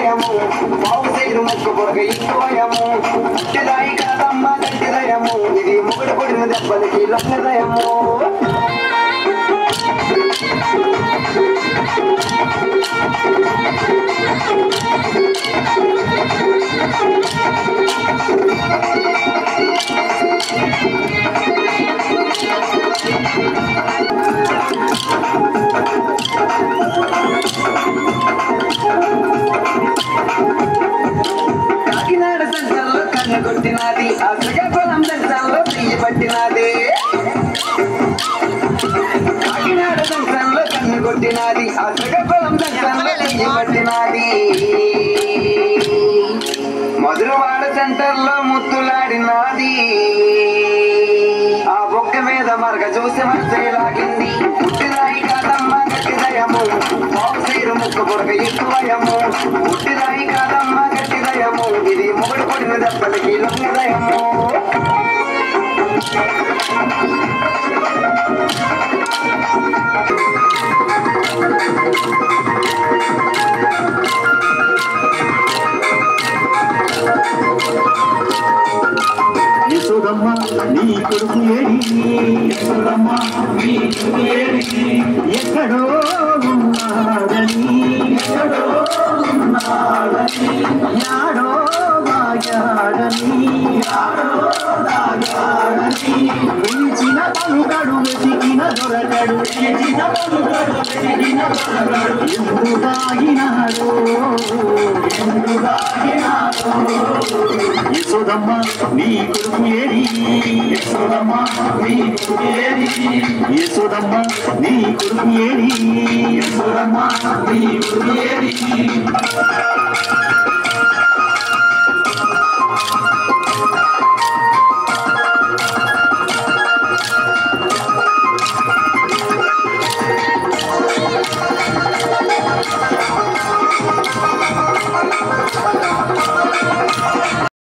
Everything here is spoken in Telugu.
దయము బావు సైడు ముక్కు పొరక ఎక్కువయము పుట్టిదాయి కాదమ్మ గట్టి దయము ఇది మొగుడు కొడిన దెబ్బలకి లొంగ దయము కాకినాడ సంతల్లో కన్ను కొట్టినది ఆ శ్రీకాకుళం సంతల్లో చెయ్యి పట్టినది కాకినాడ సంతల్లో కన్ను కొట్టినది ఆ శ్రీకాకుళం సంతల్లో చెయ్యి పట్టినది మధురవాడ సెంటర్లో ముద్దులాడినది ఆ బొక్క మీద మరగ చూసి మనసే లాగింది పుట్టిదాయి కాదమ్మ గట్టి దయము బావు సైడు ముక్కు పొరక ఎక్కువయము పుట్టిదాయి కాదమ్మ గట్టి దయము ఇది మొగుడు కొడిన దెబ్బలకి లొంగ దయము యశోదమ్మ నీ కొడుకు ఏడి యశోదమ్మ నీ కొడుకు ఏడి ఎక్కడో ఉన్నాడని యాడో వాగాడని పిలిచిన పలుకడు వెతికిన దొరకడు ఎందు దాగినాడో యశోదమ్మ నీ కొడుకు ఏడి యశోదమ్మ నీ కొడుకు ఏడి యశోదమ్మ నీ కొడుకు ఏడి యశోదమ్మ నీ కొడుకు ఏడి